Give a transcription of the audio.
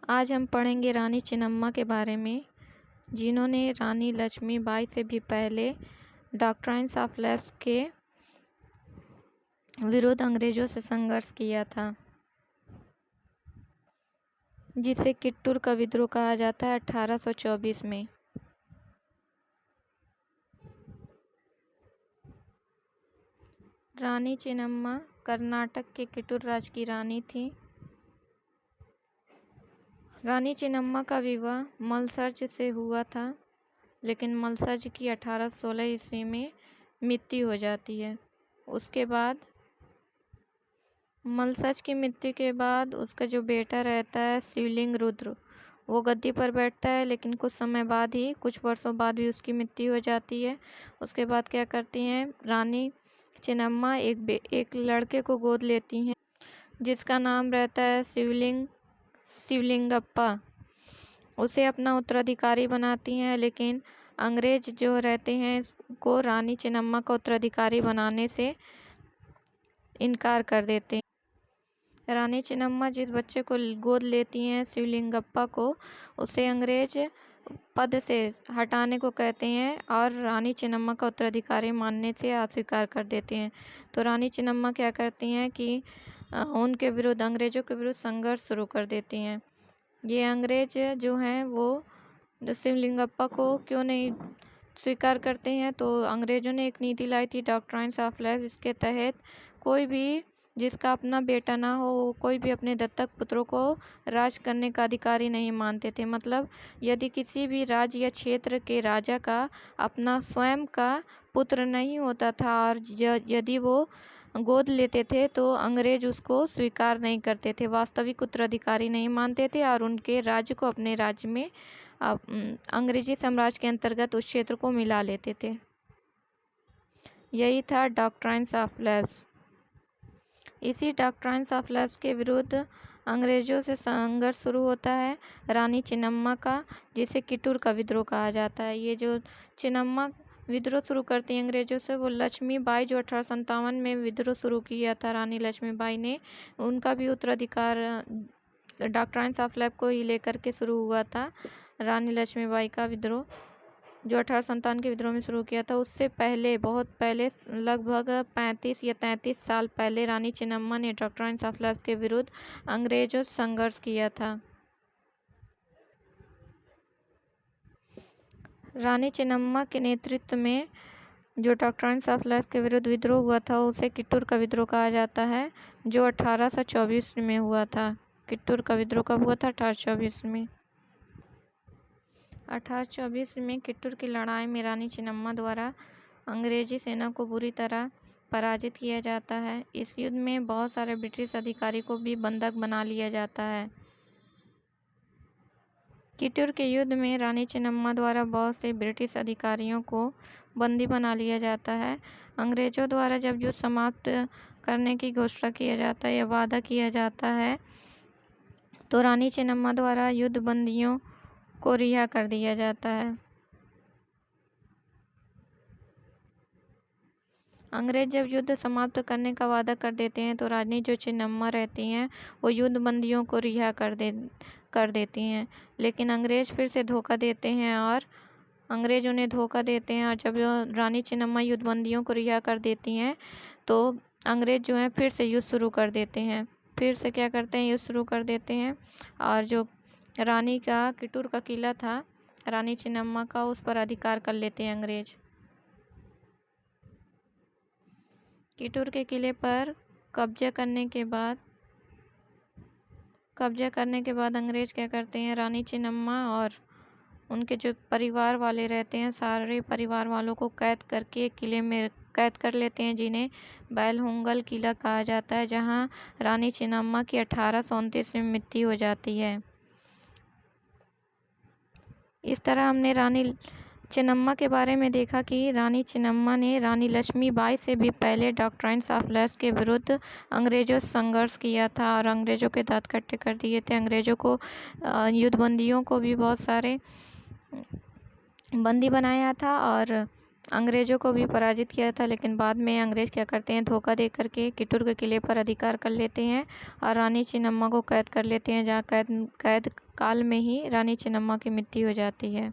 आज हम पढ़ेंगे रानी चेन्नम्मा के बारे में, जिन्होंने रानी लक्ष्मीबाई से भी पहले डॉक्ट्राइन्स ऑफ लैप्स के विरुद्ध अंग्रेजों से संघर्ष किया था, जिसे कित्तूर का विद्रोह कहा जाता है 1824 में। रानी चेन्नम्मा कर्नाटक के कित्तूर राज्य की रानी थी। रानी चेन्नम्मा का विवाह मलसर्ज से हुआ था, लेकिन मलसर्ज की 1816 ईस्वी में मृत्यु हो जाती है। उसके बाद मलसर्ज की मृत्यु के बाद उसका जो बेटा रहता है शिवलिंग रुद्र, वो गद्दी पर बैठता है, लेकिन कुछ समय बाद ही, कुछ वर्षों बाद भी उसकी मृत्यु हो जाती है। उसके बाद क्या करती हैं रानी चेन्नम्मा, एक लड़के को गोद लेती हैं, जिसका नाम रहता है शिवलिंगप्पा। उसे अपना उत्तराधिकारी बनाती हैं, लेकिन अंग्रेज जो रहते हैं को रानी चेन्नम्मा का उत्तराधिकारी बनाने से इनकार कर देते हैं। रानी चेन्नम्मा जिस बच्चे को गोद लेती हैं शिवलिंगप्पा को, उसे अंग्रेज पद से हटाने को कहते हैं और रानी चेन्नम्मा का उत्तराधिकारी मानने से अस्वीकार कर देते हैं। तो रानी चेन्नम्मा क्या करती हैं कि उनके विरुद्ध, अंग्रेजों के विरुद्ध संघर्ष शुरू कर देती हैं। ये अंग्रेज जो हैं वो शिवलिंगप्पा को क्यों नहीं स्वीकार करते हैं, तो अंग्रेजों ने एक नीति लाई थी डॉक्ट्राइन्स ऑफ लैप्स। इसके तहत कोई भी जिसका अपना बेटा ना हो, कोई भी अपने दत्तक पुत्रों को राज करने का अधिकारी नहीं मानते थे। मतलब यदि किसी भी राज्य या क्षेत्र के राजा का अपना स्वयं का पुत्र नहीं होता था और यदि वो गोद लेते थे, तो अंग्रेज उसको स्वीकार नहीं करते थे, वास्तविक उत्तराधिकारी नहीं मानते थे और उनके राज्य को अपने राज्य में अंग्रेजी साम्राज्य के अंतर्गत उस क्षेत्र को मिला लेते थे। यही था डॉक्ट्राइन्स ऑफ लैप्स। इसी डॉक्ट्राइन्स ऑफ लैप्स के विरुद्ध अंग्रेजों से संघर्ष शुरू होता है रानी चेन्नम्मा का, जिसे कित्तूर का विद्रोह कहा जाता है। ये जो चेन्नम्मा विद्रोह शुरू करती है अंग्रेजों से, वो लक्ष्मीबाई जो 1857 में विद्रोह शुरू किया था रानी लक्ष्मीबाई ने, उनका भी उत्तराधिकार डॉक्ट्राइन्स ऑफ लैप्स को ही लेकर के शुरू हुआ था। रानी लक्ष्मीबाई का विद्रोह जो 1857 के विद्रोह में शुरू किया था, उससे पहले, बहुत पहले, लगभग 35 या 33 साल पहले रानी चेन्नम्मा ने डॉक्ट्राइन्स ऑफ लैप्स के विरुद्ध अंग्रेजों से संघर्ष किया था। रानी चेन्नम्मा के नेतृत्व में जो डॉक्ट्राइन्स ऑफ लैप्स के विरुद्ध विद्रोह हुआ था, उसे कित्तूर का विद्रोह कहा जाता है, जो 1824 में हुआ था। कित्तूर का विद्रोह कब हुआ था? 1824 में। 1824 में कित्तूर की लड़ाई में रानी चेन्नम्मा द्वारा अंग्रेजी सेना को बुरी तरह पराजित किया जाता है। इस युद्ध में बहुत सारे ब्रिटिश अधिकारी को भी बंधक बना लिया जाता है। कित्तूर के युद्ध में रानी चेन्नम्मा द्वारा बहुत से ब्रिटिश अधिकारियों को बंदी बना लिया जाता है। अंग्रेजों द्वारा जब युद्ध समाप्त करने की घोषणा किया जाता है या वादा किया जाता है, तो रानी चेन्नम्मा द्वारा युद्ध बंदियों को रिहा कर दिया जाता है। अंग्रेज जब युद्ध समाप्त करने का वादा कर देते हैं, तो रानी जो चेन्नम्मा रहती हैं वो युद्ध बंदियों को रिहा कर देती हैं। लेकिन अंग्रेज फिर से धोखा देते हैं और जब रानी चेन्नम्मा युद्ध बंदियों को रिहा कर देती हैं, तो अंग्रेज जो हैं फिर से युद्ध शुरू कर देते हैं। फिर से क्या करते हैं? युद्ध शुरू कर देते हैं और जो रानी का कित्तूर का किला था रानी चेन्नम्मा का, उस पर अधिकार कर लेते हैं अंग्रेज। कित्तूर के किले पर कब्जा करने के बाद अंग्रेज क्या करते हैं? रानी चेन्नम्मा और उनके जो परिवार वाले रहते हैं, सारे परिवार वालों को कैद करके किले में कैद कर लेते हैं, जिन्हें बैलहोंगल किला कहा जाता है, जहां रानी चेन्नम्मा की 1829 में मृत्यु हो जाती है। इस तरह हमने रानी चेन्नम्मा के बारे में देखा कि रानी चेन्नम्मा ने रानी लक्ष्मीबाई से भी पहले डॉक्ट्राइन्स ऑफ लैप्स के विरुद्ध अंग्रेजों से संघर्ष किया था और अंग्रेजों के दांत खट्टे कर दिए थे। अंग्रेजों को युद्ध बंदियों को भी बहुत सारे बंदी बनाया था और अंग्रेज़ों को भी पराजित किया था, लेकिन बाद में अंग्रेज़ क्या करते हैं, धोखा दे करके किटुर के किले पर अधिकार कर लेते हैं और रानी चिन्नम्मा को कैद कर लेते हैं, जहाँ कैद काल में ही रानी चिन्नम्मा की मृत्यु हो जाती है।